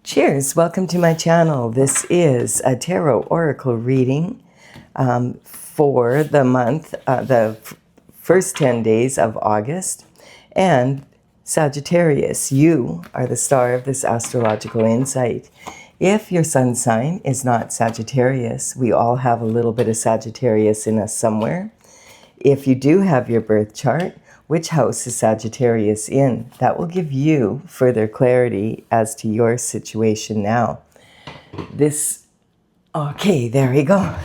Cheers! Welcome to my channel. This is a tarot oracle reading for the month, the first 10 days of August. And Sagittarius, you are the star of this astrological insight. If your sun sign is not Sagittarius, we all have a little bit of Sagittarius in us somewhere. If you do have your birth chart, which house is Sagittarius in? That will give you further clarity as to your situation now. Okay, there we go.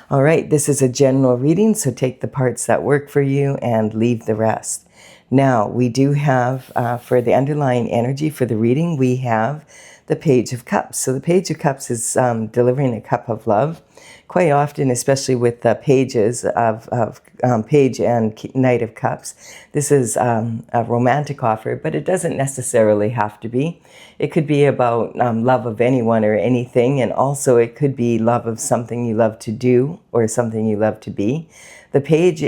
All right, this is a general reading, so take the parts that work for you and leave the rest. Now, we do have, for the underlying energy for the reading, we have the Page of Cups. So the Page of Cups is delivering a cup of love. Quite often, especially with the pages of Page and Knight of Cups, this is a romantic offer, but it doesn't necessarily have to be. It could be about love of anyone or anything, and also it could be love of something you love to do or something you love to be. The Page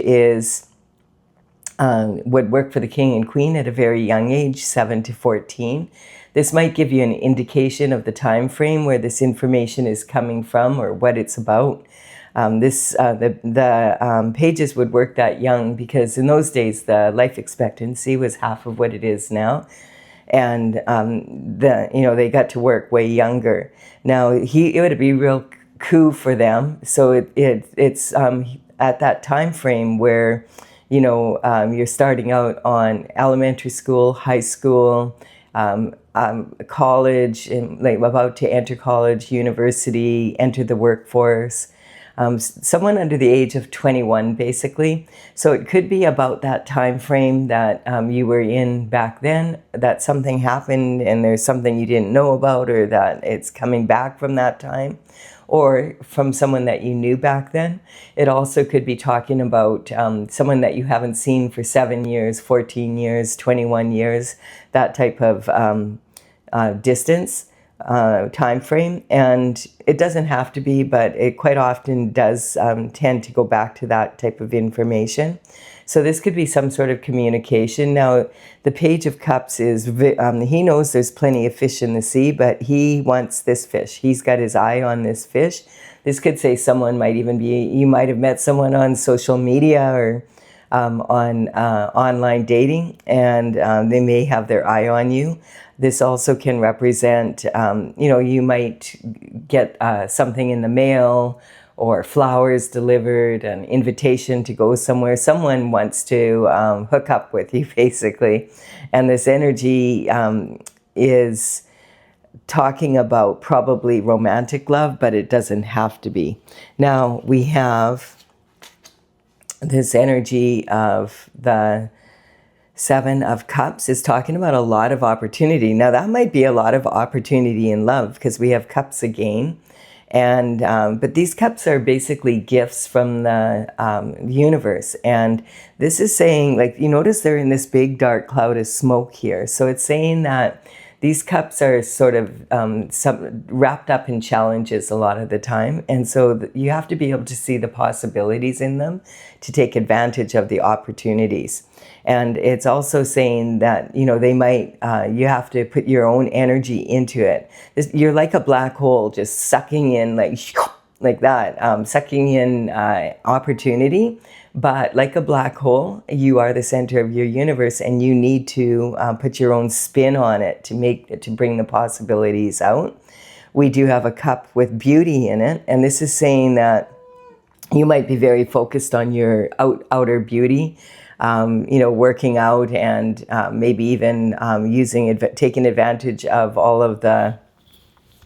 would work for the King and Queen at a very young age, 7 to 14. This might give you an indication of the time frame where this information is coming from or what it's about. The pages would work that young because in those days the life expectancy was half of what it is now, and they got to work way younger. Now it would be real coup for them. So it's at that time frame where you're starting out on elementary school, high school, college, and like about to enter college, university, enter the workforce. Someone under the age of 21, basically. So it could be about that time frame that you were in back then, that something happened and there's something you didn't know about, or that it's coming back from that time, or from someone that you knew back then. It also could be talking about someone that you haven't seen for 7 years, 14 years, 21 years, that type of distance, time frame. And it doesn't have to be, but it quite often does tend to go back to that type of information. So this could be some sort of communication. Now, the Page of Cups is, he knows there's plenty of fish in the sea, but he wants this fish. He's got his eye on this fish. This could say someone might even be, you might have met someone on social media or on online dating, and they may have their eye on you. This also can represent, you might get something in the mail, or flowers delivered, an invitation to go somewhere. Someone wants to hook up with you, basically. And this energy is talking about probably romantic love, but it doesn't have to be. Now, we have this energy of the Seven of Cups is talking about a lot of opportunity. Now, that might be a lot of opportunity in love, because we have cups again. And but these cups are basically gifts from the universe. And this is saying, like, you notice they're in this big dark cloud of smoke here. So it's saying that these cups are sort of wrapped up in challenges a lot of the time. And so you have to be able to see the possibilities in them to take advantage of the opportunities. And it's also saying that, they might, you have to put your own energy into it. You're like a black hole, just sucking in like that, sucking in opportunity. But like a black hole, you are the center of your universe, and you need to put your own spin on it to bring the possibilities out. We do have a cup with beauty in it, and this is saying that you might be very focused on your outer beauty, working out, and maybe even taking advantage of all of the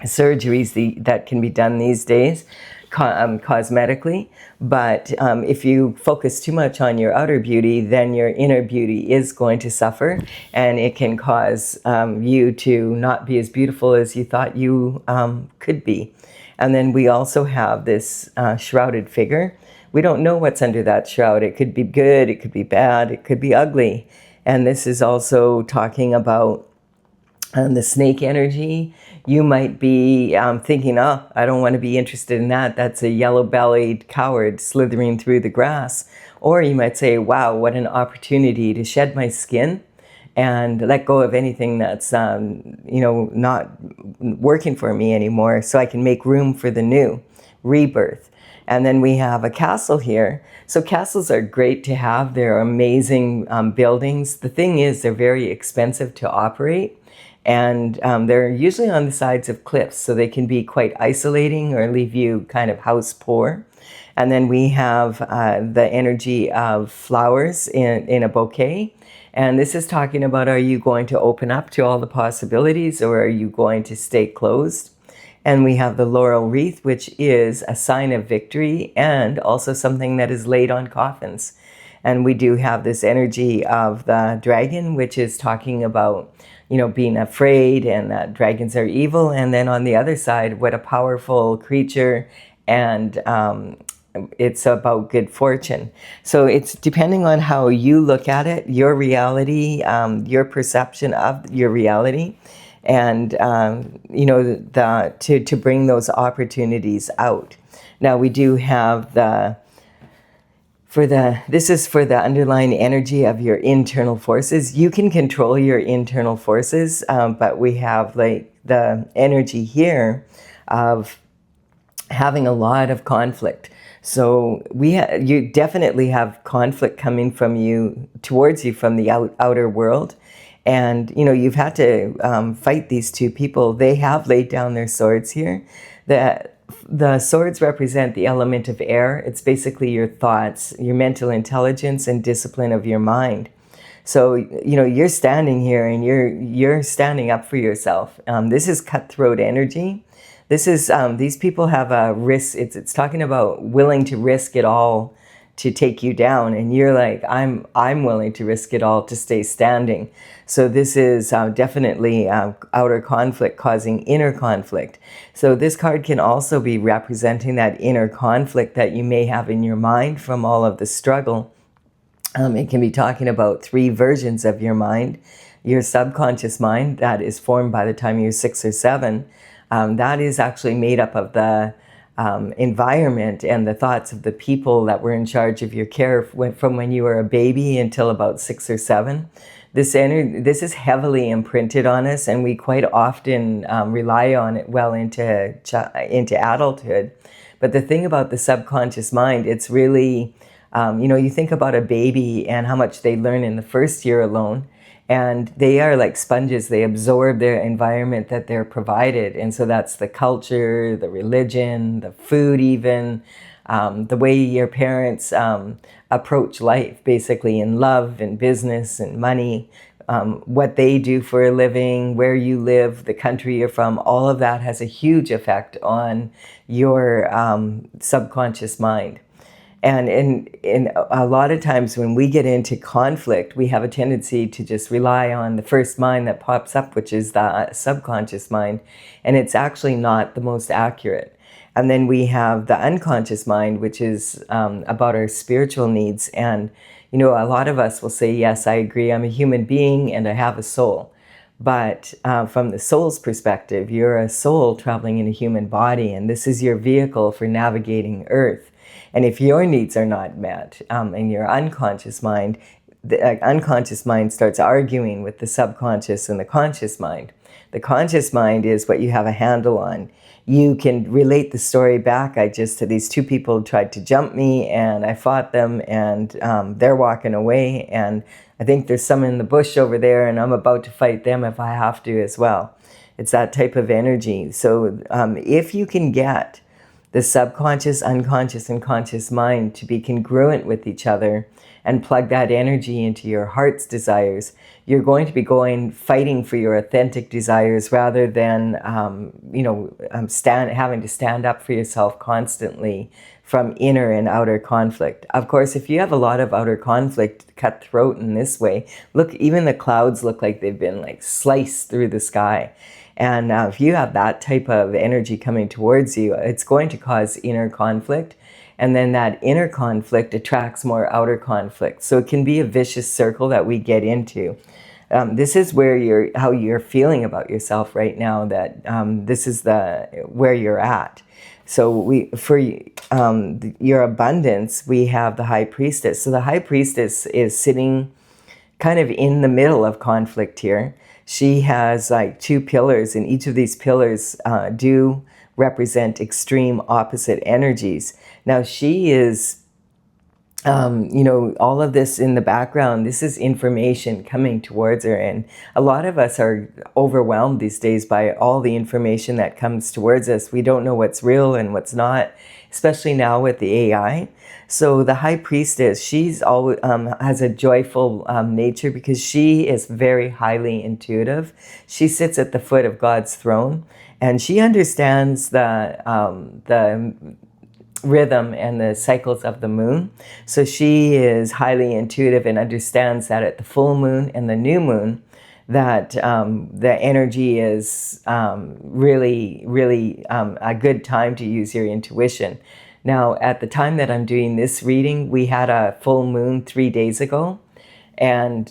surgeries that can be done these days, cosmetically. But if you focus too much on your outer beauty, then your inner beauty is going to suffer, and it can cause you to not be as beautiful as you thought you could be. And then we also have this shrouded figure. We don't know what's under that shroud. It could be good, it could be bad, it could be ugly. And this is also talking about the snake energy. You might be thinking, oh, I don't want to be interested in that. That's a yellow-bellied coward slithering through the grass. Or you might say, wow, what an opportunity to shed my skin and let go of anything that's, not working for me anymore, so I can make room for the new rebirth. And then we have a castle here. So castles are great to have. They're amazing buildings. The thing is, they're very expensive to operate. And they're usually on the sides of cliffs, so they can be quite isolating or leave you kind of house poor. And then we have the energy of flowers in a bouquet. And this is talking about, are you going to open up to all the possibilities, or are you going to stay closed? And we have the laurel wreath, which is a sign of victory and also something that is laid on coffins. And we do have this energy of the dragon, which is talking about, being afraid and that dragons are evil. And then on the other side, what a powerful creature, and it's about good fortune. So it's depending on how you look at it, your reality, your perception of your reality, and to bring those opportunities out. Now we do have this is for the underlying energy of your internal forces. You can control your internal forces, but we have like the energy here of having a lot of conflict. So you definitely have conflict coming from you, towards you, from the outer world. And, you've had to fight these two people. They have laid down their swords here. The swords represent the element of air. It's basically your thoughts, your mental intelligence, and discipline of your mind. So, you're standing here and you're standing up for yourself. This is cutthroat energy. This is, these people have a risk. It's talking about willing to risk it all to take you down. And you're like, I'm willing to risk it all to stay standing. So this is definitely outer conflict causing inner conflict. So this card can also be representing that inner conflict that you may have in your mind from all of the struggle. It can be talking about 3 versions of your mind. Your subconscious mind, that is formed by the time you're 6 or 7. That is actually made up of the environment and the thoughts of the people that were in charge of your care from when you were a baby until about 6 or 7. This is heavily imprinted on us, and we quite often rely on it well into adulthood. But the thing about the subconscious mind, it's really, you think about a baby and how much they learn in the first year alone. And they are like sponges. They absorb their environment that they're provided. And so that's the culture, the religion, the food even, the way your parents approach life, basically, in love and business and money, what they do for a living, where you live, the country you're from. All of that has a huge effect on your subconscious mind. And in a lot of times when we get into conflict, we have a tendency to just rely on the first mind that pops up, which is the subconscious mind. And it's actually not the most accurate. And then we have the unconscious mind, which is about our spiritual needs. And, a lot of us will say, yes, I agree, I'm a human being and I have a soul. But from the soul's perspective, you're a soul traveling in a human body, and this is your vehicle for navigating Earth. And if your needs are not met in your unconscious mind, the unconscious mind starts arguing with the subconscious and the conscious mind. The conscious mind is what you have a handle on. You can relate the story back. These 2 people tried to jump me and I fought them, and they're walking away, and I think there's some in the bush over there and I'm about to fight them if I have to as well. It's that type of energy. So if you can get the subconscious, unconscious, and conscious mind to be congruent with each other and plug that energy into your heart's desires, you're going to be fighting for your authentic desires rather than, having to stand up for yourself constantly from inner and outer conflict. Of course, if you have a lot of outer conflict, cutthroat in this way, look, even the clouds look like they've been like sliced through the sky. And if you have that type of energy coming towards you, it's going to cause inner conflict. And then that inner conflict attracts more outer conflict. So it can be a vicious circle that we get into. This is how you're feeling about yourself right now, that this is where you're at. So for your abundance, we have the High Priestess. So the High Priestess is sitting kind of in the middle of conflict here. She has like 2 pillars, and each of these pillars do represent extreme opposite energies. Now she is, you know, all of this in the background, this is information coming towards her. And a lot of us are overwhelmed these days by all the information that comes towards us. We don't know what's real and what's not, especially now with the AI. So the High Priestess, she's always has a joyful nature because she is very highly intuitive. She sits at the foot of God's throne, and she understands the rhythm and the cycles of the moon. So she is highly intuitive and understands that at the full moon and the new moon, that the energy is really a good time to use your intuition. Now, at the time that I'm doing this reading, we had a full moon 3 days ago, and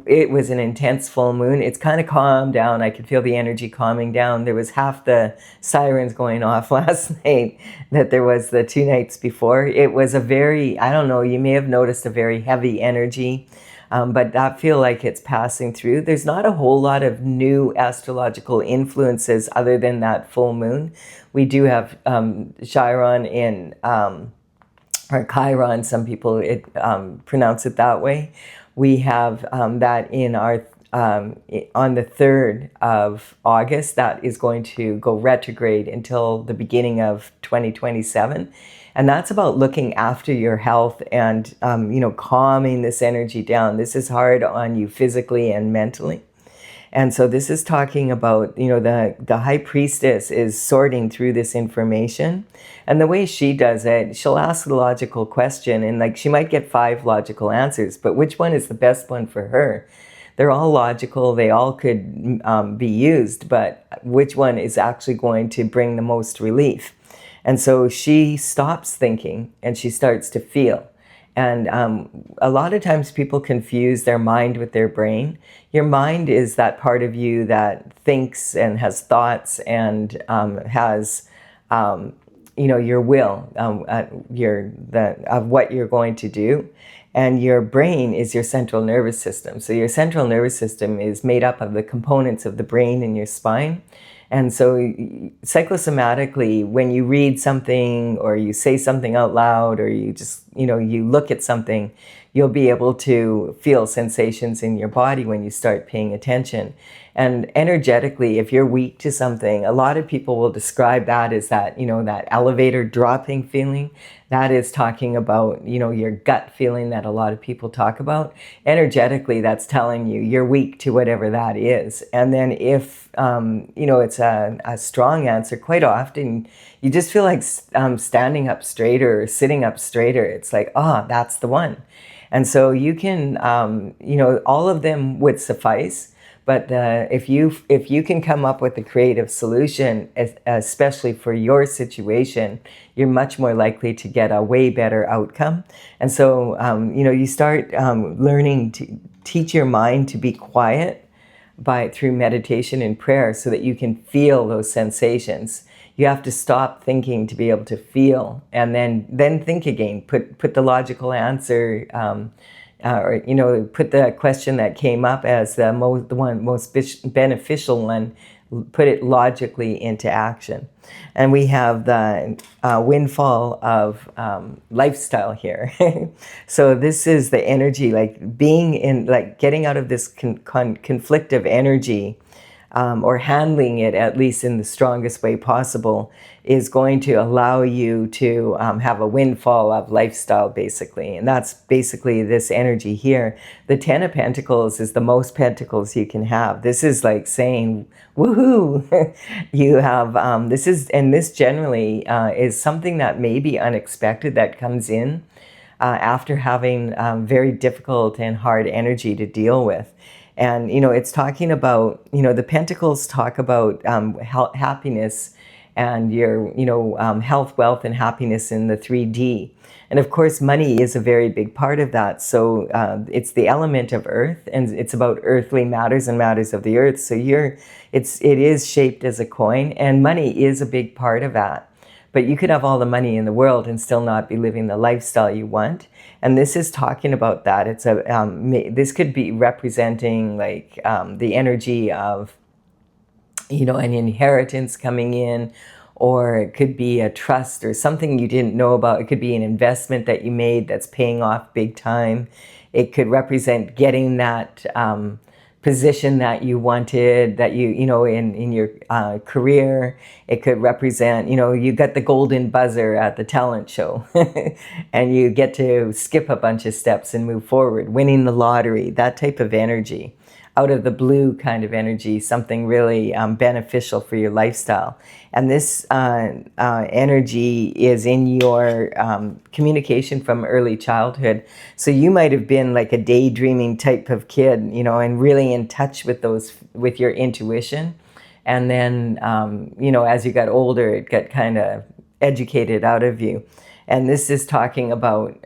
it was an intense full moon. It's kind of calmed down. I could feel the energy calming down. There was half the sirens going off last night that there was the 2 nights before. It was a very, I don't know, you may have noticed a very heavy energy, but I feel like it's passing through. There's not a whole lot of new astrological influences other than that full moon. We do have Chiron in, or Chiron, some people pronounce it that way. We have that in our, on the 3rd of August, that is going to go retrograde until the beginning of 2027. And that's about looking after your health and, you know, calming this energy down. This is hard on you physically and mentally. And so this is talking about, you know, the High Priestess is sorting through this information. And the way she does it, she'll ask the logical question, and like she might get 5 logical answers, but which one is the best one for her? They're all logical, they all could be used, but which one is actually going to bring the most relief? And so she stops thinking and she starts to feel. And a lot of times people confuse their mind with their brain. Your mind is that part of you that thinks and has thoughts and has, you know, your will, of what you're going to do. And your brain is your central nervous system. So your central nervous system is made up of the components of the brain and your spine. And so psychosomatically, when you read something or you say something out loud or you just, you know, you look at something, you'll be able to feel sensations in your body when you start paying attention. And energetically, if you're weak to something, a lot of people will describe that as that, you know, that elevator dropping feeling. That is talking about, you know, your gut feeling that a lot of people talk about. Energetically, that's telling you you're weak to whatever that is. And then if, you know, it's a strong answer, quite often you just feel like standing up straighter or sitting up straighter. It's like, that's the one. And so you can, you know, all of them would suffice. But if you can come up with a creative solution, especially for your situation, you're much more likely to get a way better outcome. And so, you know, you start learning to teach your mind to be quiet through meditation and prayer so that you can feel those sensations. You have to stop thinking to be able to feel, and then think again. Put the logical answer. Or, you know, put the question that came up as the most beneficial one, put it logically into action. And we have the windfall of lifestyle here. So this is the energy, like being in, like getting out of this conflictive energy, or handling it at least in the strongest way possible, is going to allow you to have a windfall of lifestyle, basically. And that's basically this energy here. The 10 of Pentacles is the most pentacles you can have. This is like saying, woohoo! You have, this generally is something that may be unexpected that comes in after having very difficult and hard energy to deal with. And, you know, it's talking about, you know, the Pentacles talk about happiness and your, you know, health, wealth, and happiness in the 3D. And of course, money is a very big part of that. So it's the element of earth, and it's about earthly matters and matters of the earth. So it is shaped as a coin, and money is a big part of that. but you could have all the money in the world and still not be living the lifestyle you want. And this is talking about that. It's a this could be representing like the energy of, you know, an inheritance coming in, or it could be a trust or something you didn't know about. It could be an investment that you made that's paying off big time. It could represent getting that position that you wanted, that you know, in your career. It could represent, you know, you got the golden buzzer at the talent show and you get to skip a bunch of steps and move forward, winning the lottery, that type of energy. Out of the blue kind of energy, something really beneficial for your lifestyle. And this energy is in your communication from early childhood. So you might have been like a daydreaming type of kid, you know, and really in touch with with your intuition. And then, you know, as you got older, it got kind of educated out of you. And this is talking about,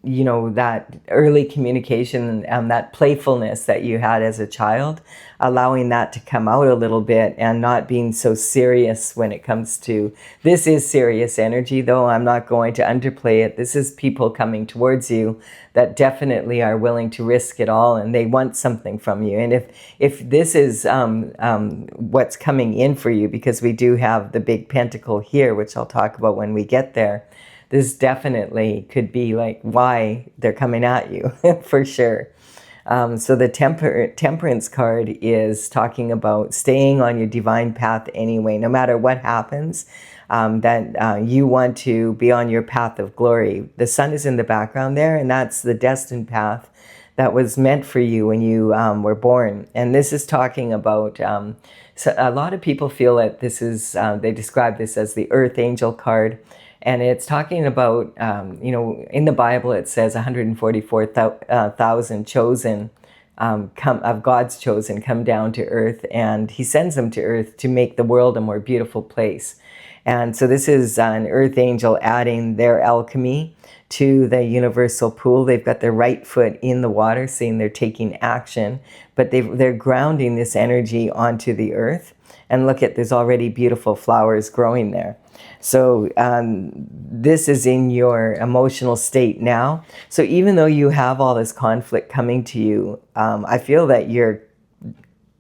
you know, that early communication and that playfulness that you had as a child, allowing that to come out a little bit and not being so serious when it comes to, this is serious energy though, I'm not going to underplay it. This is people coming towards you that definitely are willing to risk it all, and they want something from you. And if this is what's coming in for you, because we do have the big pentacle here, which I'll talk about when we get there, this definitely could be like why they're coming at you for sure. So the temperance card is talking about staying on your divine path anyway, no matter what happens, that you want to be on your path of glory. The sun is in the background there, and that's the destined path that was meant for you when you were born. And this is talking about, so a lot of people feel that this is, they describe this as the earth angel card. And it's talking about, you know, in the Bible it says 144,000 chosen, of God's chosen, come down to earth, and he sends them to earth to make the world a more beautiful place. And so this is an earth angel adding their alchemy to the universal pool. They've got their right foot in the water, saying they're taking action, but they're grounding this energy onto the earth. And look at, there's already beautiful flowers growing there. So this is in your emotional state now. So even though you have all this conflict coming to you, I feel that you're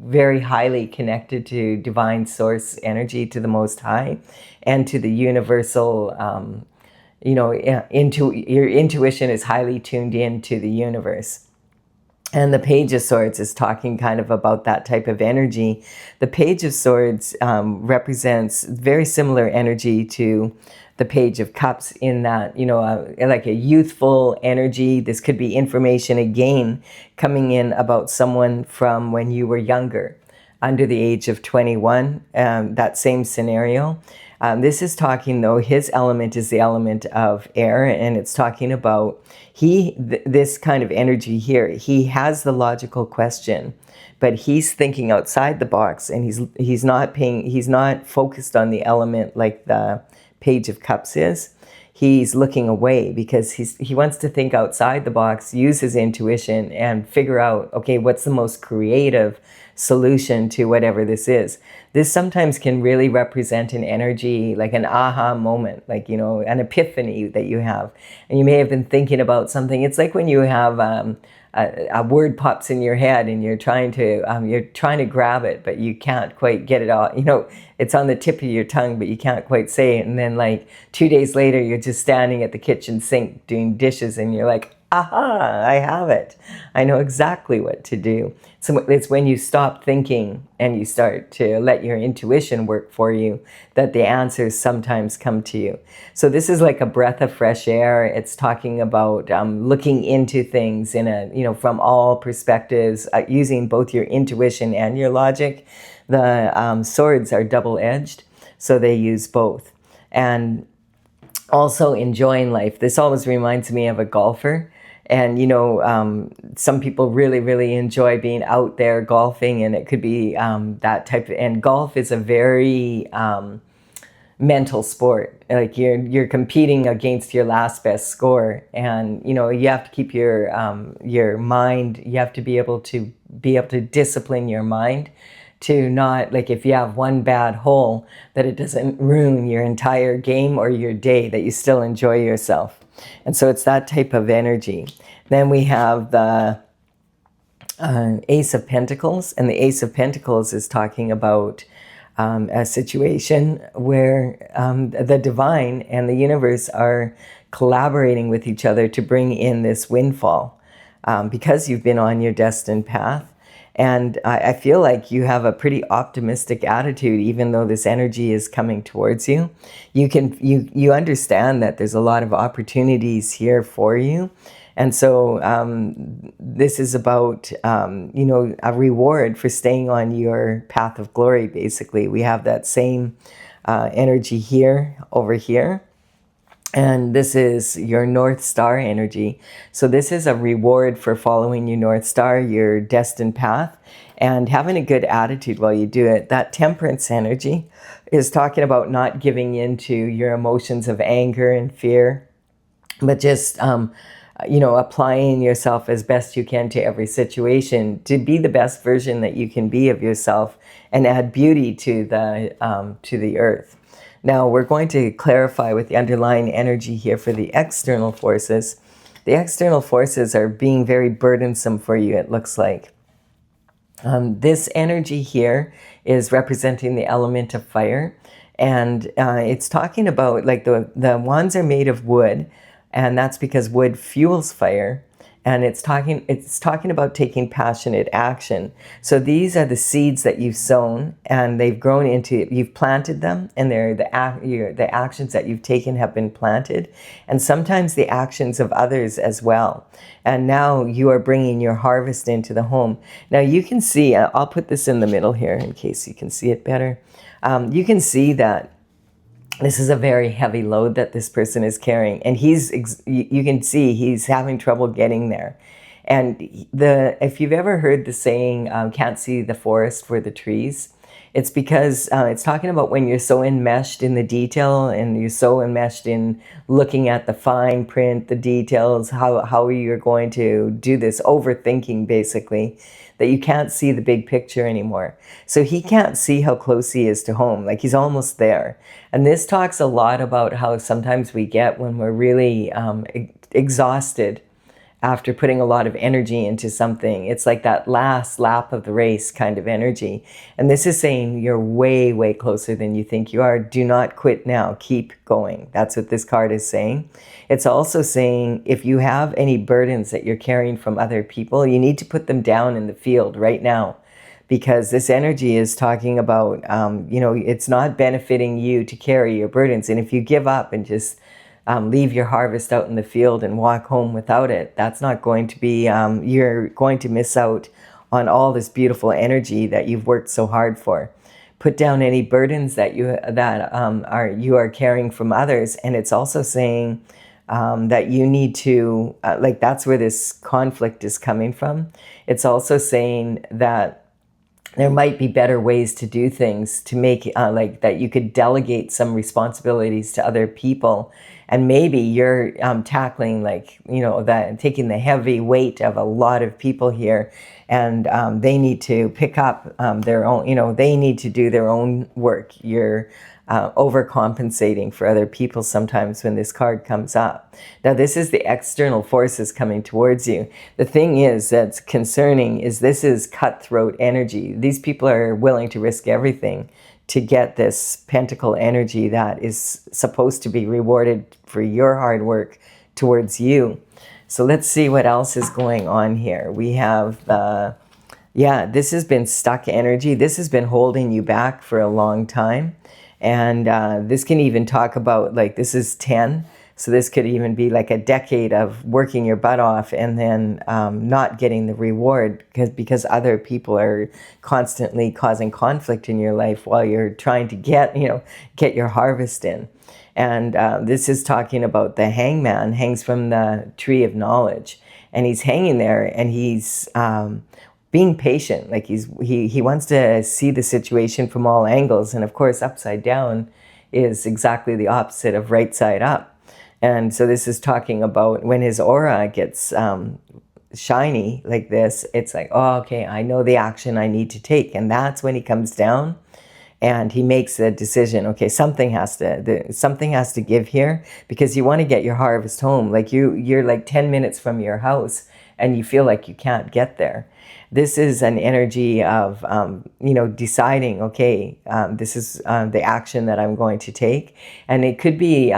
very highly connected to divine source energy, to the Most High, and to the universal, you know, your intuition is highly tuned in to the universe. And the Page of Swords is talking kind of about that type of energy. The Page of Swords represents very similar energy to the Page of Cups, in that, you know, like a youthful energy. This could be information again coming in about someone from when you were younger, under the age of 21, that same scenario. This is talking, though, his element is the element of air, and it's talking about this kind of energy here. He has the logical question, but he's thinking outside the box, and he's not focused on the element like the Page of Cups is. He's looking away because he wants to think outside the box, use his intuition, and figure out, okay, what's the most creative solution to whatever this is. This sometimes can really represent an energy, like an aha moment, like, you know, an epiphany that you have. And you may have been thinking about something. It's like when you have a word pops in your head and you're trying to grab it, but you can't quite get it all. You know, it's on the tip of your tongue, but you can't quite say it. And then like 2 days later, you're just standing at the kitchen sink doing dishes, and you're like, aha, I have it. I know exactly what to do. So it's when you stop thinking and you start to let your intuition work for you that the answers sometimes come to you. So this is like a breath of fresh air. It's talking about looking into things in a, you know, from all perspectives, using both your intuition and your logic. The swords are double-edged, so they use both. And also enjoying life. This always reminds me of a golfer. And, you know, some people really, really enjoy being out there golfing, and it could be that type of, and golf is a very mental sport. Like you're competing against your last best score, and, you know, you have to keep your mind, you have to be able to discipline your mind to not, like if you have one bad hole, that it doesn't ruin your entire game or your day, that you still enjoy yourself. And so it's that type of energy. Then we have the Ace of Pentacles, and the Ace of Pentacles is talking about a situation where the divine and the universe are collaborating with each other to bring in this windfall because you've been on your destined path. And I feel like you have a pretty optimistic attitude, even though this energy is coming towards you. You understand that there's a lot of opportunities here for you. And so this is about, a reward for staying on your path of glory, basically. We have that same energy here, over here. And this is your North Star energy. So this is a reward for following your North Star, your destined path, and having a good attitude while you do it. That Temperance energy is talking about not giving in to your emotions of anger and fear, but just, applying yourself as best you can to every situation to be the best version that you can be of yourself and add beauty to the earth. Now, we're going to clarify with the underlying energy here for the external forces. The external forces are being very burdensome for you, it looks like. This energy here is representing the element of fire. And it's talking about, like, the wands are made of wood, and that's because wood fuels fire. And it's talking about taking passionate action. So these are the seeds that you've sown, and they've grown into, you've planted them, and they're the actions that you've taken have been planted, and sometimes the actions of others as well. And now you are bringing your harvest into the home. Now you can see, I'll put this in the middle here in case you can see it better. You can see that this is a very heavy load that this person is carrying, and you can see he's having trouble getting there. And if you've ever heard the saying, can't see the forest for the trees, it's because it's talking about when you're so enmeshed in the detail and you're so enmeshed in looking at the fine print, the details, how you're going to do this, overthinking basically, that you can't see the big picture anymore. So he can't see how close he is to home, like he's almost there. And this talks a lot about how sometimes we get when we're really exhausted after putting a lot of energy into something. It's like that last lap of the race kind of energy. And this is saying you're way, way closer than you think you are. Do not quit now. Keep going. That's what this card is saying. It's also saying if you have any burdens that you're carrying from other people, you need to put them down in the field right now. Because this energy is talking about, it's not benefiting you to carry your burdens. And if you give up and just leave your harvest out in the field and walk home without it, that's not going to be, you're going to miss out on all this beautiful energy that you've worked so hard for. Put down any burdens that you are carrying from others. And it's also saying that you need to, that's where this conflict is coming from. It's also saying that there might be better ways to do things, to make that you could delegate some responsibilities to other people. And maybe you're tackling taking the heavy weight of a lot of people here, and they need to pick up their own, they need to do their own work. You're overcompensating for other people sometimes when this card comes up. Now, this is the external forces coming towards you. The thing is that's concerning is this is cutthroat energy. These people are willing to risk everything to get this pentacle energy that is supposed to be rewarded for your hard work towards you. So let's see what else is going on here. We have this has been stuck energy. This has been holding you back for a long time. And this can even talk about, this is 10. So this could even be like a decade of working your butt off and then not getting the reward because other people are constantly causing conflict in your life while you're trying to get your harvest in. And this is talking about the hangman hangs from the tree of knowledge. And he's hanging there and he's being patient. Like he wants to see the situation from all angles. And of course, upside down is exactly the opposite of right side up. And so this is talking about when his aura gets shiny like this, it's like, oh, okay, I know the action I need to take. And that's when he comes down and he makes a decision. Okay, something has to give here, because you want to get your harvest home. Like you're like 10 minutes from your house and you feel like you can't get there. This is an energy of, deciding, okay, this is the action that I'm going to take. And it could be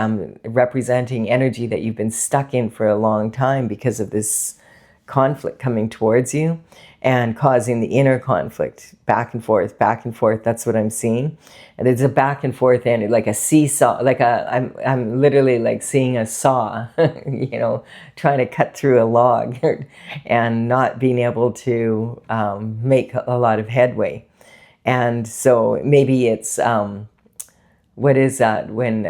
representing energy that you've been stuck in for a long time because of this conflict coming towards you and causing the inner conflict, back and forth, back and forth. That's what I'm seeing. And it's a back and forth energy, like a seesaw, I'm literally like seeing a saw, trying to cut through a log and not being able to make a lot of headway. And so maybe it's, what is that when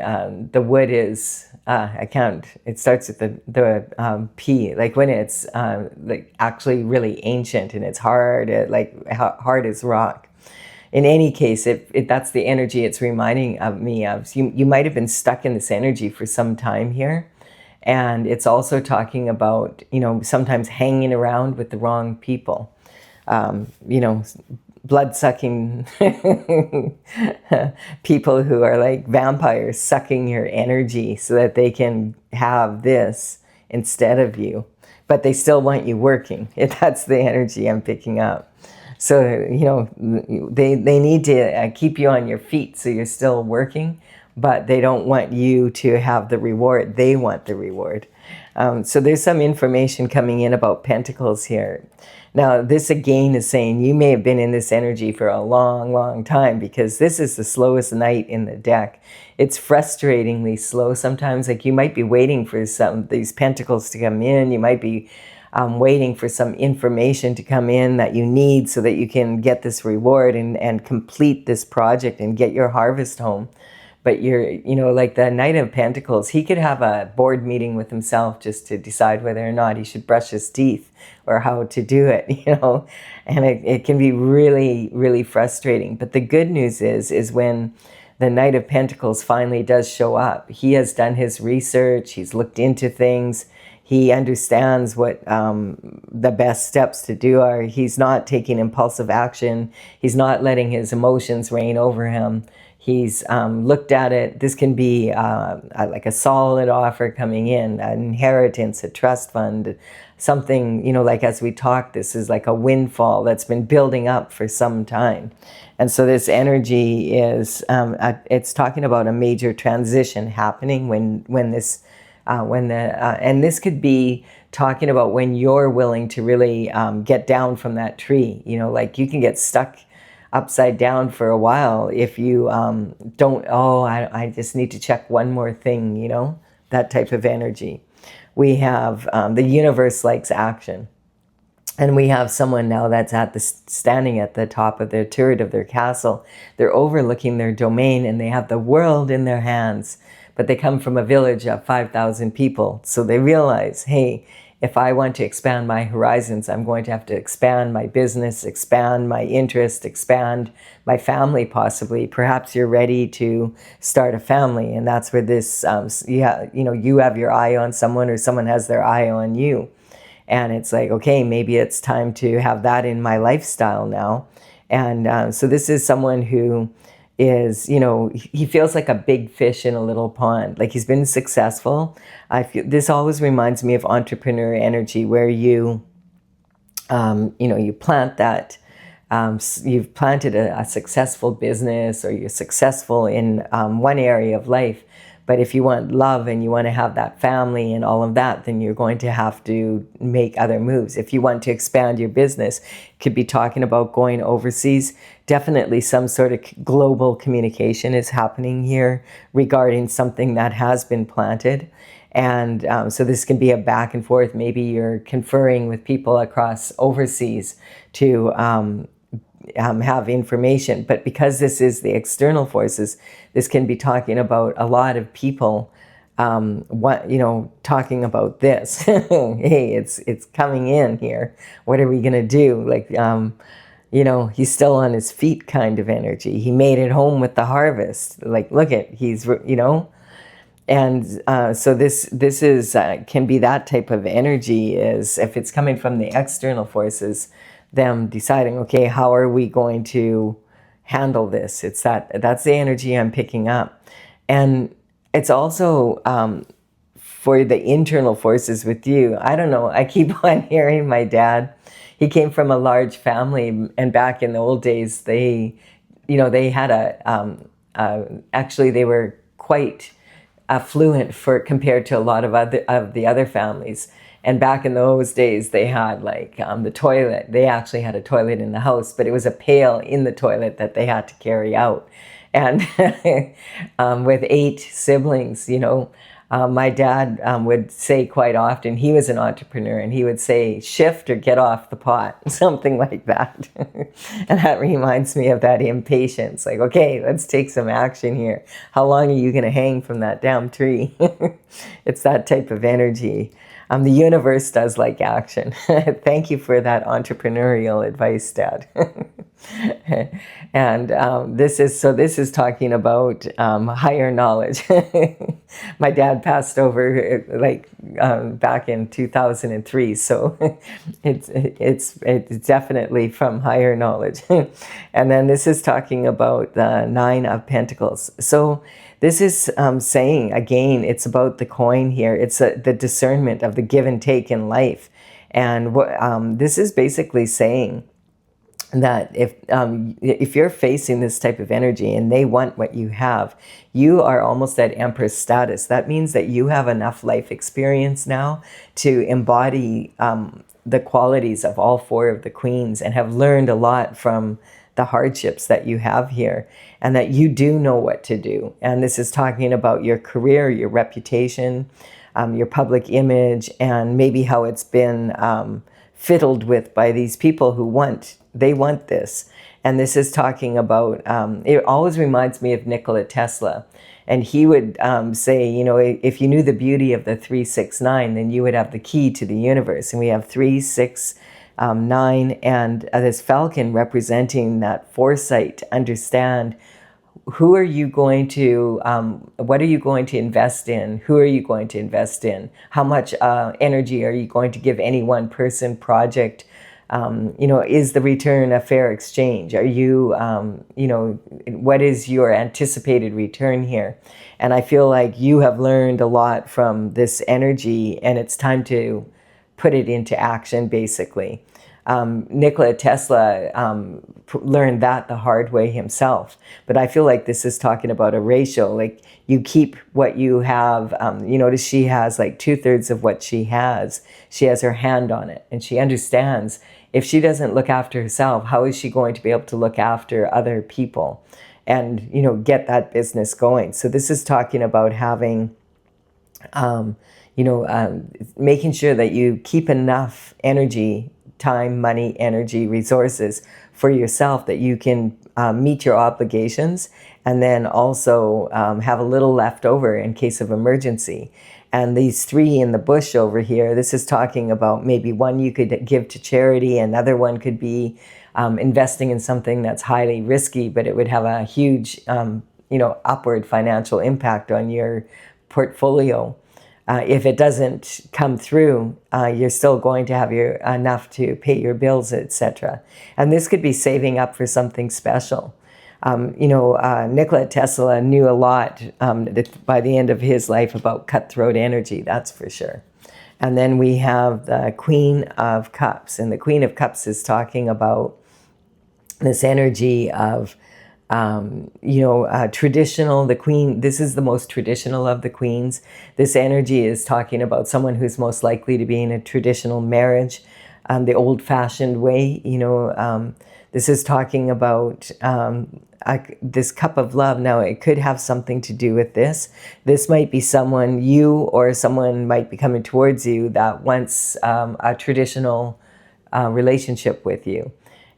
the wood is, it starts with the P, like when it's like actually really ancient and it's hard, hard as rock. In any case, if that's the energy it's reminding me of. So you might have been stuck in this energy for some time here. And it's also talking about, sometimes hanging around with the wrong people. Blood-sucking people who are like vampires sucking your energy so that they can have this instead of you. But they still want you working. That's the energy I'm picking up. So, they need to keep you on your feet so you're still working, but they don't want you to have the reward. They want the reward. So there's some information coming in about pentacles here. Now, this again is saying you may have been in this energy for a long, long time, because this is the slowest knight in the deck. It's frustratingly slow sometimes. Like you might be waiting for these pentacles to come in. You might be waiting for some information to come in that you need so that you can get this reward and complete this project and get your harvest home. But you're, like the Knight of Pentacles, he could have a board meeting with himself just to decide whether or not he should brush his teeth or how to do it, and it can be really, really frustrating. But the good news is when the Knight of Pentacles finally does show up, he has done his research, he's looked into things, he understands what the best steps to do are. He's not taking impulsive action, he's not letting his emotions reign over him. He's looked at it. This can be like a solid offer coming in, an inheritance, a trust fund, something, like as we talk, this is like a windfall that's been building up for some time. And so this energy is, it's talking about a major transition happening and this could be talking about when you're willing to really get down from that tree, like you can get stuck upside down for a while if you I just need to check one more thing, that type of energy. We have the universe likes action. And we have someone now that's standing at the top of their turret of their castle. They're overlooking their domain and they have the world in their hands. But they come from a village of 5,000 people. So they realize, hey, if I want to expand my horizons, I'm going to have to expand my business, expand my interest, expand my family possibly. Perhaps you're ready to start a family, and that's where this, you have your eye on someone or someone has their eye on you. And it's like, okay, maybe it's time to have that in my lifestyle now. And so this is someone who is, he feels like a big fish in a little pond. Like he's been successful. This always reminds me of entrepreneur energy, where you plant that, you've planted a successful business, or you're successful in one area of life. But if you want love and you want to have that family and all of that, then you're going to have to make other moves. If you want to expand your business, could be talking about going overseas. Definitely some sort of global communication is happening here regarding something that has been planted. And so this can be a back and forth. Maybe you're conferring with people across overseas to have information. But because this is the external forces, this can be talking about a lot of people talking about this. Hey, it's coming in here. What are we going to do? Like, he's still on his feet kind of energy. He made it home with the harvest. Like, look at, And so this is can be that type of energy, is if it's coming from the external forces, them deciding, okay, how are we going to handle this? That's the energy I'm picking up. And it's also for the internal forces with you. I don't know, I keep on hearing my dad. He came from a large family, and back in the old days, they had actually they were quite affluent for compared to a lot of the other families. And back in those days, they had like the toilet. They actually had a toilet in the house, but it was a pail in the toilet that they had to carry out. And with 8 siblings, my dad would say quite often, he was an entrepreneur, and he would say, shift or get off the pot, something like that. And that reminds me of that impatience, like, okay, let's take some action here. How long are you going to hang from that damn tree? It's that type of energy. The universe does like action. Thank you for that entrepreneurial advice, Dad. And this is talking about higher knowledge. My dad passed over back in 2003, so it's definitely from higher knowledge. And then this is talking about the 9 of Pentacles. So this is saying, again, it's about the coin here. It's the discernment of the give and take in life. And what this is basically saying, that if you're facing this type of energy and they want what you have, you are almost at Empress status. That means that you have enough life experience now to embody the qualities of all 4 of the queens, and have learned a lot from the hardships that you have here, and that you do know what to do. And this is talking about your career, your reputation, your public image, and maybe how it's been fiddled with by these people who want this. And this is talking about, it always reminds me of Nikola Tesla. And he would say, if you knew the beauty of the 369, then you would have the key to the universe. And we have 3, 6, 9, and this falcon representing that foresight to understand who are you going to, what are you going to invest in? Who are you going to invest in? How much energy are you going to give any one person, project? Is the return a fair exchange? Are you, what is your anticipated return here? And I feel like you have learned a lot from this energy, and it's time to put it into action, basically. Nikola Tesla learned that the hard way himself. But I feel like this is talking about a ratio. Like, you keep what you have. Notice she has like 2/3 of what she has. She has her hand on it, and she understands if she doesn't look after herself, how is she going to be able to look after other people and, get that business going? So this is talking about having, making sure that you keep enough energy, time, money, energy, resources for yourself, that you can meet your obligations, and then also have a little left over in case of emergency. And these 3 in the bush over here, this is talking about maybe one you could give to charity, another one could be investing in something that's highly risky, but it would have a huge, upward financial impact on your portfolio. If it doesn't come through, you're still going to have enough to pay your bills, etc. And this could be saving up for something special. Nikola Tesla knew a lot by the end of his life about cutthroat energy, that's for sure. And then we have the Queen of Cups. And the Queen of Cups is talking about this energy of traditional, the queen, this is the most traditional of the queens. This energy is talking about someone who's most likely to be in a traditional marriage, the old-fashioned way. This is talking about this cup of love. Now, it could have something to do with this. This might be someone, you or someone might be coming towards you that wants a traditional relationship with you.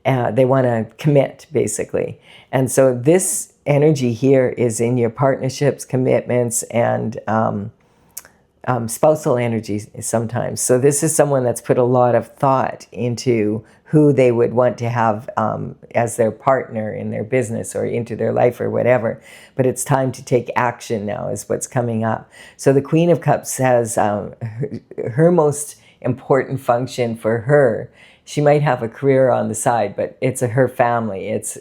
They want to commit, basically. And so this energy here is in your partnerships, commitments, and spousal energy sometimes. So this is someone that's put a lot of thought into who they would want to have as their partner in their business or into their life or whatever. But it's time to take action now is what's coming up. So the Queen of Cups has her most important function for her. She might have a career on the side, but it's her family. It's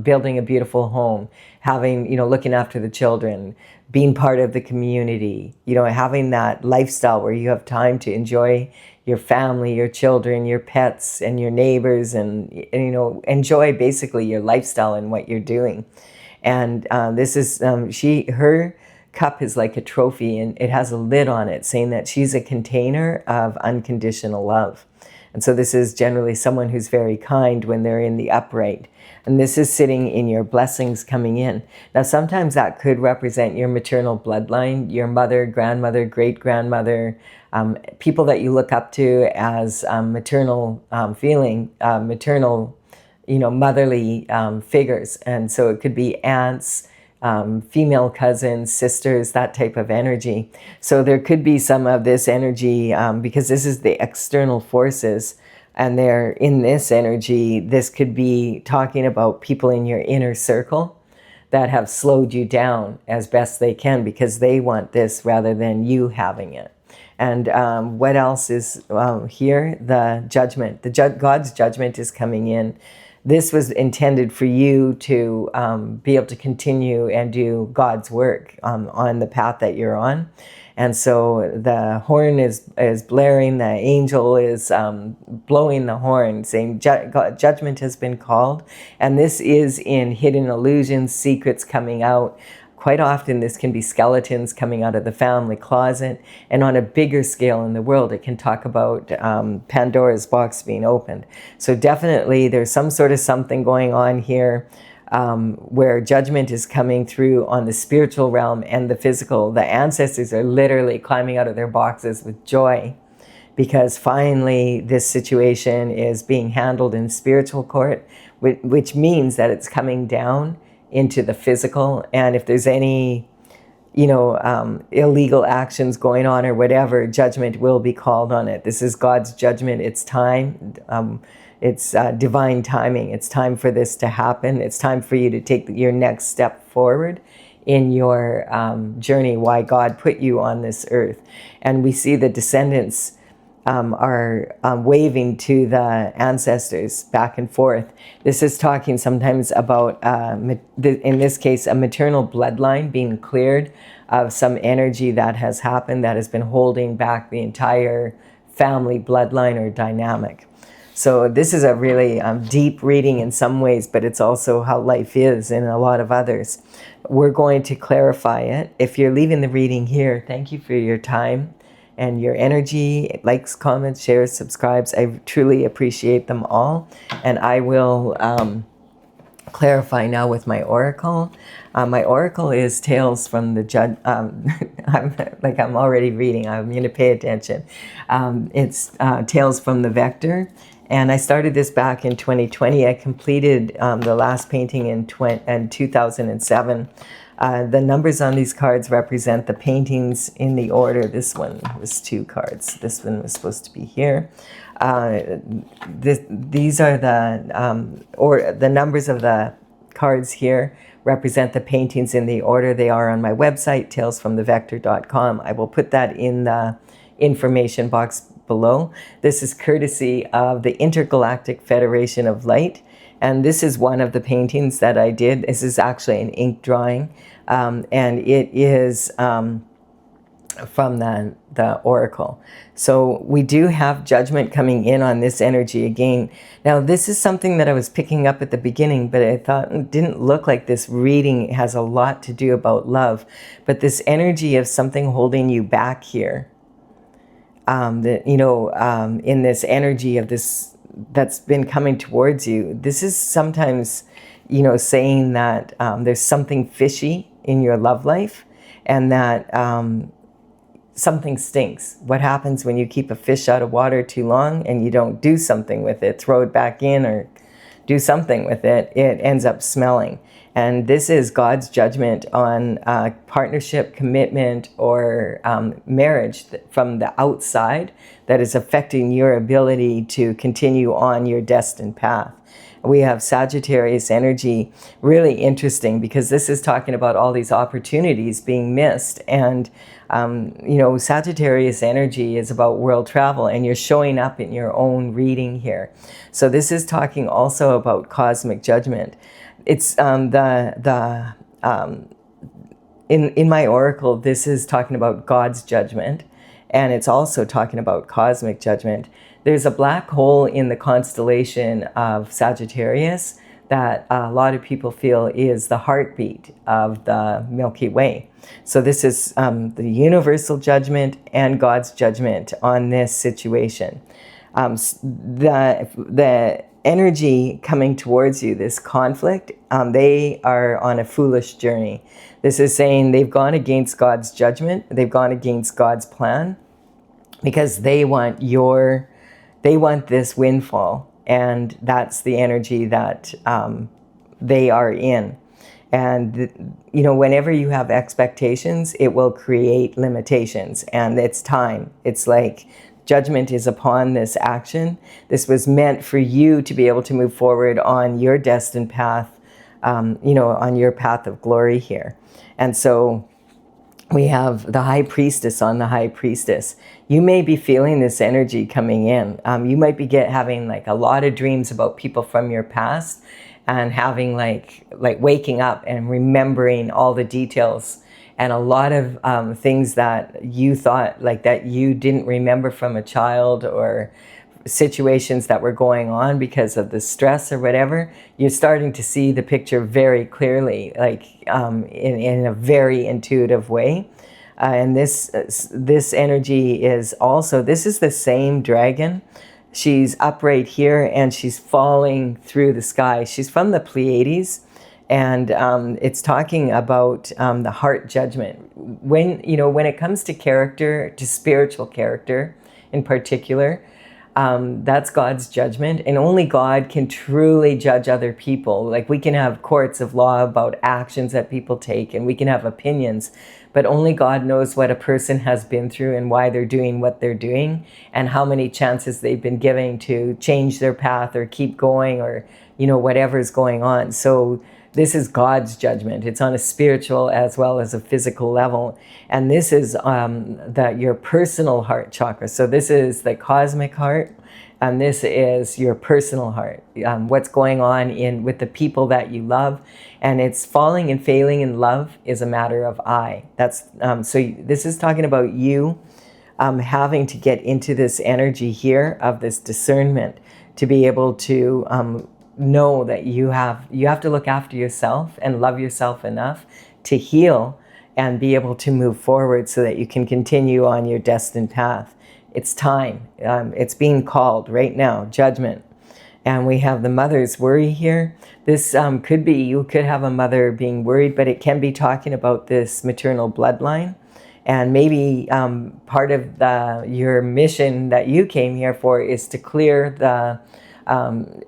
building a beautiful home, having, looking after the children, being part of the community, having that lifestyle where you have time to enjoy your family, your children, your pets, and your neighbors, and enjoy basically your lifestyle and what you're doing. And this is her cup is like a trophy, and it has a lid on it saying that she's a container of unconditional love. And so this is generally someone who's very kind when they're in the upright. And this is sitting in your blessings coming in. Now, sometimes that could represent your maternal bloodline, your mother, grandmother, great-grandmother, people that you look up to as maternal motherly figures. And so it could be aunts, female cousins, sisters, that type of energy. So there could be some of this energy because this is the external forces, and they're in this energy. This could be talking about people in your inner circle that have slowed you down as best they can because they want this rather than you having it. And what else is here? The judgment. God's judgment is coming in. This was intended for you to be able to continue and do God's work on the path that you're on. And so the horn is blaring, the angel is blowing the horn, saying judgment has been called. And this is in hidden illusions, secrets coming out. Quite often this can be skeletons coming out of the family closet. And on a bigger scale in the world, it can talk about Pandora's box being opened. So definitely there's some sort of something going on here where judgment is coming through on the spiritual realm and the physical. The ancestors are literally climbing out of their boxes with joy because finally this situation is being handled in spiritual court, which means that it's coming down into the physical. And if there's any, illegal actions going on or whatever, judgment will be called on it. This is God's judgment. It's time. It's divine timing. It's time for this to happen. It's time for you to take your next step forward in your journey, why God put you on this earth. And we see the descendants are waving to the ancestors back and forth. This is talking sometimes about, in this case, a maternal bloodline being cleared of some energy that has happened that has been holding back the entire family bloodline or dynamic. So this is a really deep reading in some ways, but it's also how life is in a lot of others. We're going to clarify it. If you're leaving the reading here, thank you for your time and your energy, likes, comments, shares, subscribes. I truly appreciate them all. And I will clarify now with my oracle. My oracle is Tales from the Judge. I'm already reading. I'm going to pay attention. It's Tales from the Vector. And I started this back in 2020. I completed the last painting in 2007. The numbers on these cards represent the paintings in the order. This one was 2 cards. This one was supposed to be here. These are the numbers of the cards here represent the paintings in the order they are on my website, talesfromthevector.com. I will put that in the information box below. This is courtesy of the Intergalactic Federation of Light. And this is one of the paintings that I did. This is actually an ink drawing. And it is from the oracle. So we do have judgment coming in on this energy again. Now, this is something that I was picking up at the beginning, but I thought it didn't look like this reading has a lot to do about love. But this energy of something holding you back here, in this energy of this that's been coming towards you, this is sometimes, saying that there's something fishy in your love life and that something stinks. What happens when you keep a fish out of water too long and you don't do something with it, throw it back in or do something with it, it ends up smelling. And this is God's judgment on partnership, commitment, or marriage from the outside that is affecting your ability to continue on your destined path. We have Sagittarius energy, really interesting, because this is talking about all these opportunities being missed. And, you know, Sagittarius energy is about world travel, and you're showing up in your own reading here. So this is talking also about cosmic judgment. It's in my oracle, this is talking about God's judgment, and it's also talking about cosmic judgment. There's a black hole in the constellation of Sagittarius that a lot of people feel is the heartbeat of the Milky Way. So this is the universal judgment and God's judgment on this situation. The energy coming towards you, this conflict, they are on a foolish journey. This is saying they've gone against God's judgment, they've gone against God's plan, because they want this windfall, and that's the energy that they are in. And, you know, whenever you have expectations, it will create limitations, and it's time. It's like judgment is upon this action. This was meant for you to be able to move forward on your destined path, you know, on your path of glory here. And so we have the High Priestess on the High Priestess. You may be feeling this energy coming in. You might be having like a lot of dreams about people from your past, and having like waking up and remembering all the details, and a lot of things that you thought that you didn't remember from a child, or situations that were going on because of the stress or whatever. You're starting to see the picture very clearly, in a very intuitive way. And this energy is also, this is the same dragon. She's up right here, and she's falling through the sky. She's from the Pleiades. And it's talking about the heart judgment. When it comes to character, to spiritual character in particular, that's God's judgment, and only God can truly judge other people. Like, we can have courts of law about actions that people take, and we can have opinions, but only God knows what a person has been through and why they're doing what they're doing, and how many chances they've been giving to change their path or keep going, or, you know, whatever's going on. So this is God's judgment. It's on a spiritual as well as a physical level. And this is your personal heart chakra. So this is the cosmic heart, and this is your personal heart. What's going on with the people that you love. And it's falling and failing in love is a matter of I. So this is talking about you having to get into this energy here of this discernment to be able to know that you have to look after yourself and love yourself enough to heal and be able to move forward so that you can continue on your destined path. It's time. It's being called right now, judgment. And we have the mother's worry here. This could be, you could have a mother being worried, but it can be talking about this maternal bloodline. And maybe part of your mission that you came here for is to clear the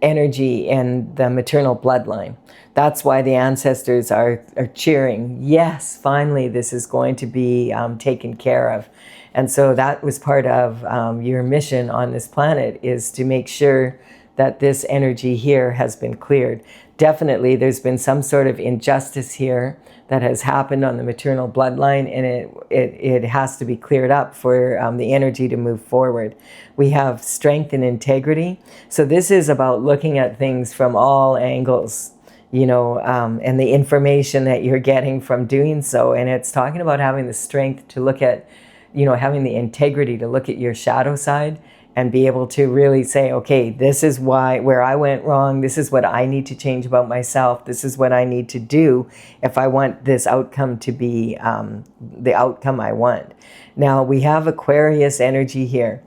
energy in the maternal bloodline. That's why the ancestors are cheering. Yes, finally, this is going to be taken care of. And so that was part of your mission on this planet, is to make sure that this energy here has been cleared. Definitely, there's been some sort of injustice here that has happened on the maternal bloodline, and it has to be cleared up for the energy to move forward. We have strength and integrity. So this is about looking at things from all angles, and the information that you're getting from doing so. And it's talking about having the strength to look at, having the integrity to look at your shadow side and be able to really say, okay, this is where I went wrong. This is what I need to change about myself. This is what I need to do if I want this outcome to be the outcome I want. Now, we have Aquarius energy here.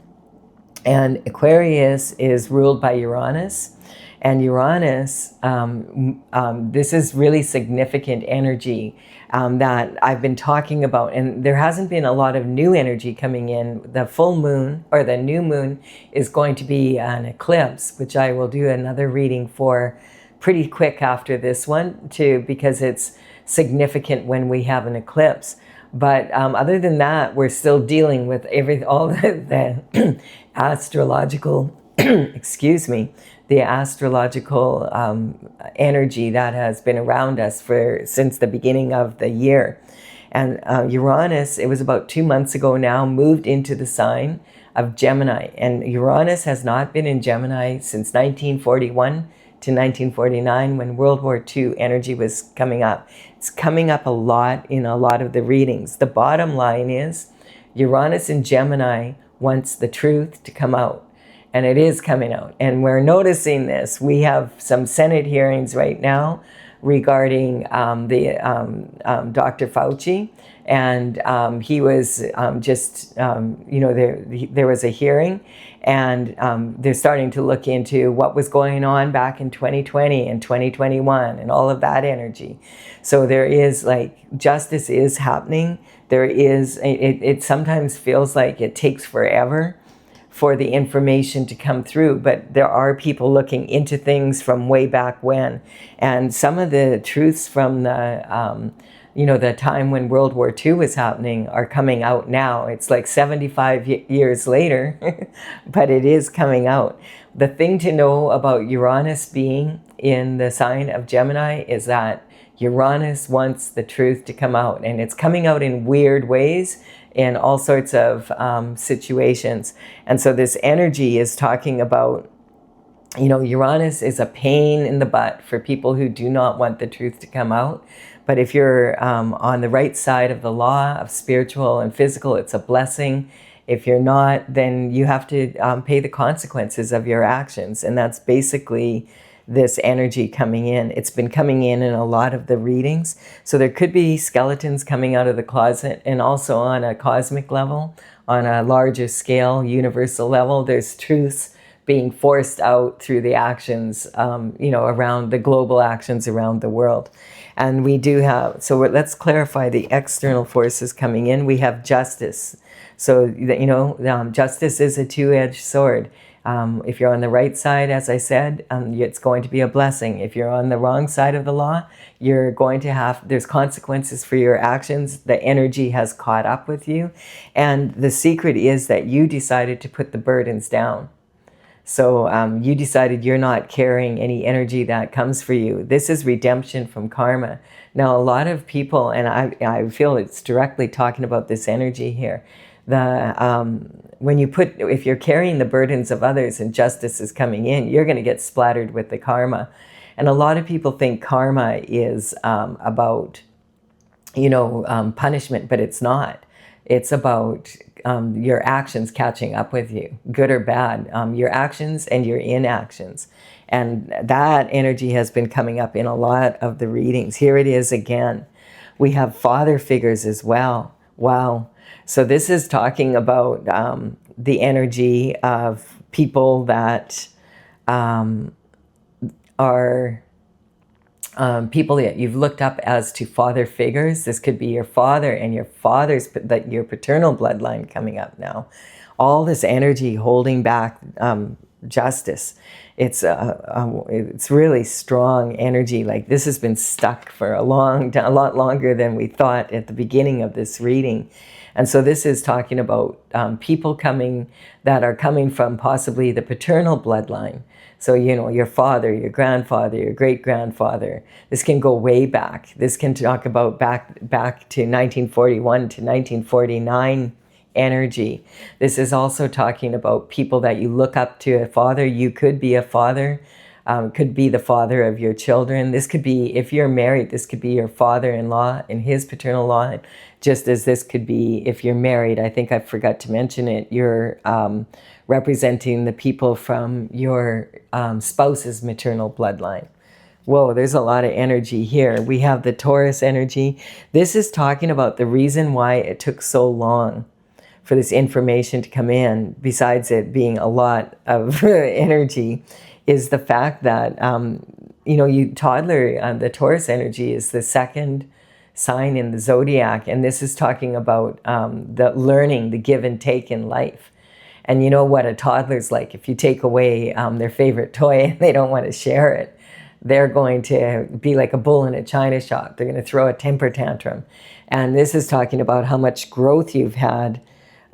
And Aquarius is ruled by Uranus. And Uranus, this is really significant energy that I've been talking about. And there hasn't been a lot of new energy coming in. The full moon, or the new moon, is going to be an eclipse, which I will do another reading for pretty quick after this one, too, because it's significant when we have an eclipse. But other than that, we're still dealing with all the astrological, excuse me, the astrological energy that has been around us since the beginning of the year. And Uranus, it was about 2 months ago now, moved into the sign of Gemini. And Uranus has not been in Gemini since 1941 to 1949, when World War II energy was coming up. It's coming up a lot in a lot of the readings. The bottom line is Uranus in Gemini wants the truth to come out. And it is coming out. And we're noticing this. We have some Senate hearings right now regarding Dr. Fauci. And he was there was a hearing, and they're starting to look into what was going on back in 2020 and 2021 and all of that energy. So there is, justice is happening. There is, it sometimes feels like it takes forever for the information to come through, but there are people looking into things from way back when. And some of the truths from the time when World War II was happening are coming out now. It's like 75 years later, but it is coming out. The thing to know about Uranus being in the sign of Gemini is that Uranus wants the truth to come out, and it's coming out in weird ways in all sorts of situations. And so this energy is talking about, Uranus is a pain in the butt for people who do not want the truth to come out. But if you're on the right side of the law of spiritual and physical, it's a blessing. If you're not, then you have to pay the consequences of your actions. And that's basically this energy coming in. It's been coming in a lot of the readings. So there could be skeletons coming out of the closet, and also on a cosmic level, on a larger scale, universal level, there's truths being forced out through the actions, around the global actions around the world. And we do have, so let's clarify the external forces coming in. We have justice. So, justice is a two-edged sword. If you're on the right side, as I said, it's going to be a blessing. If you're on the wrong side of the law, you're going to there's consequences for your actions. The energy has caught up with you. And the secret is that you decided to put the burdens down. So you decided you're not carrying any energy that comes for you. This is redemption from karma. Now, a lot of people, and I feel it's directly talking about this energy here, if you're carrying the burdens of others and justice is coming in, you're going to get splattered with the karma. And a lot of people think karma is about, punishment, but it's not. It's about your actions catching up with you, good or bad, your actions and your inactions. And that energy has been coming up in a lot of the readings. Here it is again. We have father figures as well. Wow. So this is talking about the energy of people that are people that you've looked up as to father figures. This could be your father and your your paternal bloodline coming up now. All this energy holding back justice. It's really strong energy. Like this has been stuck for a lot longer than we thought at the beginning of this reading. And so this is talking about people that are coming from possibly the paternal bloodline. So, your father, your grandfather, your great-grandfather. This can go way back. This can talk about back to 1941 to 1949 energy. This is also talking about people that you look up to. A father, you could be a father, could be the father of your children. This could be, if you're married, this could be your father-in-law and his paternal line, just as this could be if you're married. I think I forgot to mention it. You're representing the people from your spouse's maternal bloodline. Whoa, there's a lot of energy here. We have the Taurus energy. This is talking about the reason why it took so long for this information to come in, besides it being a lot of energy, is the fact that, you know, you toddler, the Taurus energy is the second sign in the zodiac. And this is talking about the learning, the give and take in life. And you know what a toddler's like. If you take away their favorite toy and they don't want to share it, they're going to be like a bull in a china shop. They're going to throw a temper tantrum. And this is talking about how much growth you've had.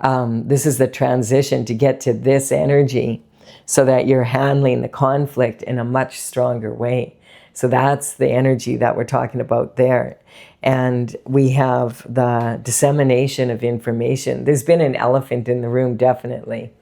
This is the transition to get to this energy so that you're handling the conflict in a much stronger way. So that's the energy that we're talking about there. And we have the dissemination of information. There's been an elephant in the room, definitely.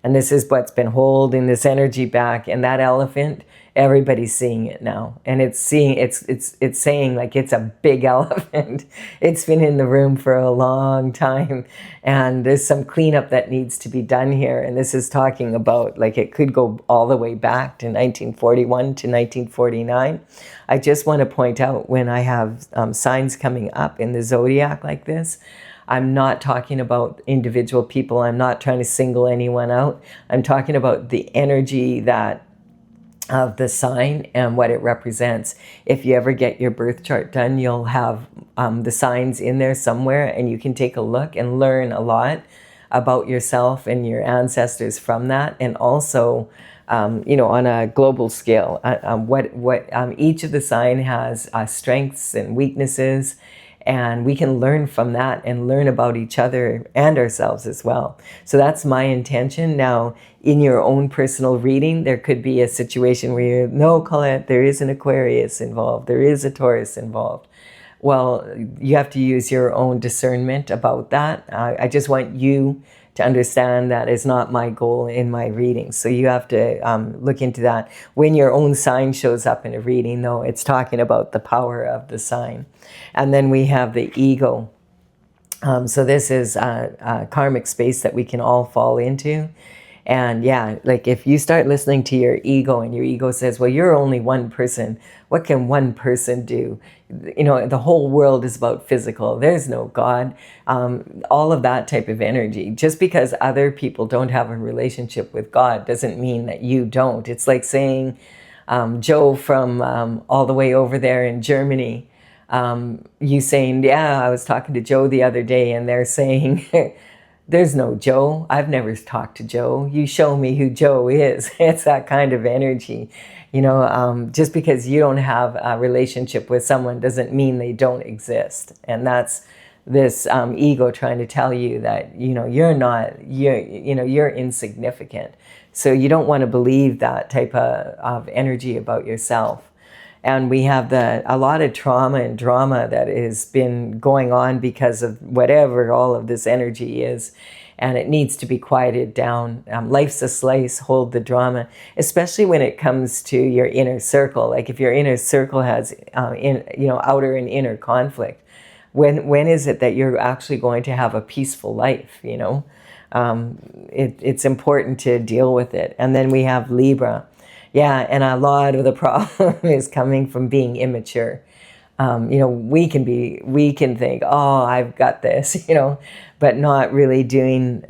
And this is what's been holding this energy back. And that elephant, everybody's seeing it now. And it's saying like it's a big elephant. It's been in the room for a long time. And there's some cleanup that needs to be done here. And this is talking about like it could go all the way back to 1941 to 1949. I just want to point out when I have signs coming up in the zodiac like this, I'm not talking about individual people. I'm not trying to single anyone out. I'm talking about the energy that of the sign and what it represents. If you ever get your birth chart done, you'll have the signs in there somewhere, and you can take a look and learn a lot about yourself and your ancestors from that. And also, you know, on a global scale, what each of the sign has strengths and weaknesses. And we can learn from that and learn about each other and ourselves as well. So that's my intention. Now, in your own personal reading, there could be a situation where you're, no, Colette, there is an Aquarius involved. There is a Taurus involved. Well, you have to use your own discernment about that. I just want you to understand that is not my goal in my reading. So you have to look into that. When your own sign shows up in a reading, though, it's talking about the power of the sign. And then we have the ego. So this is a karmic space that we can all fall into. And yeah, like if you start listening to your ego and your ego says, well, you're only one person. What can one person do? You know, the whole world is about physical. There's no God. All of that type of energy. Just because other people don't have a relationship with God doesn't mean that you don't. It's like saying Joe from all the way over there in Germany, you saying, yeah, I was talking to Joe the other day, and they're saying, there's no Joe. I've never talked to Joe. You show me who Joe is. It's that kind of energy. You know, just because you don't have a relationship with someone doesn't mean they don't exist. And that's this ego trying to tell you that, you know, you're insignificant. So you don't want to believe that type of energy about yourself. And we have a lot of trauma and drama that has been going on because of whatever all of this energy is. And it needs to be quieted down. Life's a slice, hold the drama, especially when it comes to your inner circle. Like if your inner circle has outer and inner conflict, when is it that you're actually going to have a peaceful life, you know? It's important to deal with it. And then we have Libra. Yeah, and a lot of the problem is coming from being immature. You know, we can think, oh, I've got this, you know, but not really doing,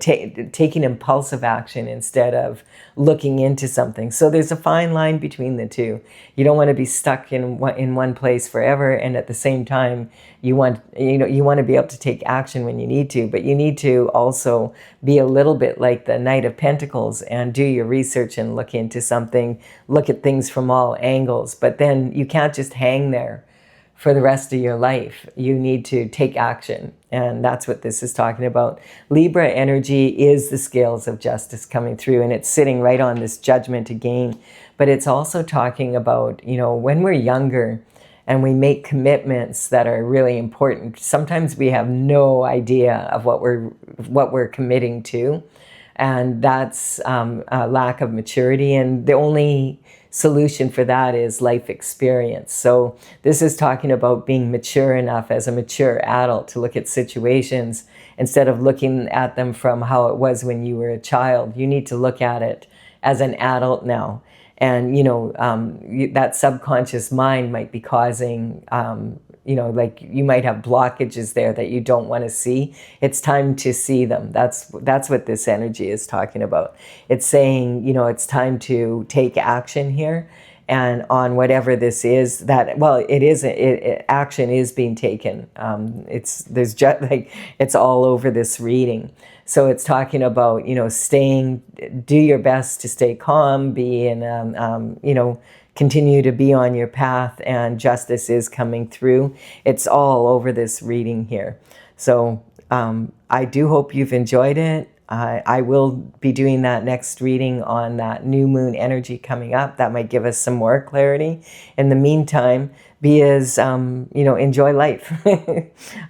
taking impulsive action instead of looking into something. So there's a fine line between the two. You don't want to be stuck in one place forever, and at the same time, you want to be able to take action when you need to, but you need to also be a little bit like the Knight of Pentacles and do your research and look into something, look at things from all angles. But then you can't just hang there for the rest of your life. You need to take action. And that's what this is talking about. Libra energy is the scales of justice coming through, and it's sitting right on this judgment again. But it's also talking about, you know, when we're younger and we make commitments that are really important, sometimes we have no idea of what we're committing to. And that's a lack of maturity. And the only solution for that is life experience. So this is talking about being mature enough as a mature adult to look at situations instead of looking at them from how it was when you were a child. You need to look at it as an adult now. And, you know, that subconscious mind might be causing you know, like you might have blockages there that you don't want to see. It's time to see them. That's what this energy is talking about. It's saying, you know, it's time to take action here, and on whatever this is, that, well, it is, action is being taken. There's just like, it's all over this reading. So it's talking about, you know, do your best to stay calm, be in, you know, continue to be on your path, and justice is coming through. It's all over this reading here. So I do hope you've enjoyed it. I will be doing that next reading on that new moon energy coming up. That might give us some more clarity. In the meantime, be as, you know, enjoy life.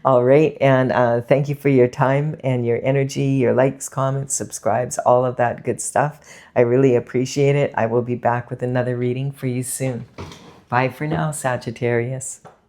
All right. And thank you for your time and your energy, your likes, comments, subscribes, all of that good stuff. I really appreciate it. I will be back with another reading for you soon. Bye for now, Sagittarius.